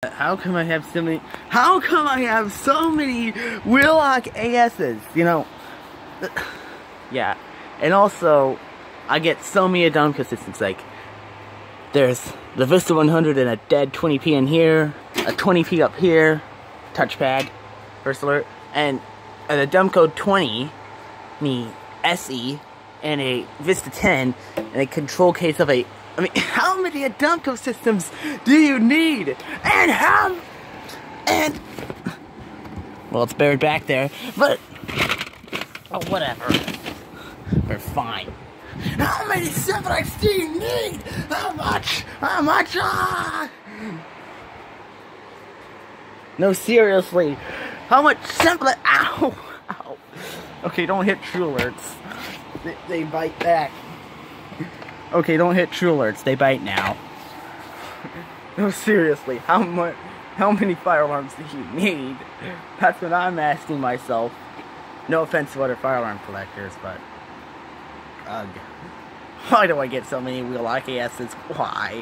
How come I have so many? How come I have so many wheel-lock ASs? You know, yeah. And also, I get so many dumb consistencies. Like, there's the Vista 100 and a dead 20p in here, a 20p up here, touchpad, first alert, and a dumb code 20, me SE, and a Vista 10, and a control case of a. I mean, how many Adamco systems do you need? Well, it's buried back there, but, oh, whatever. We're fine. How many siblings do you need? How much? Ah! No, seriously. How much simpler? Ow! Ow. Okay, don't hit true alerts. They bite back. Okay, don't hit true alerts. They bite now. No, seriously. How many fire alarms do you need? That's what I'm asking myself. No offense to other fire alarm collectors, but ugh. Why do I get so many wheel-lock ASs? Why?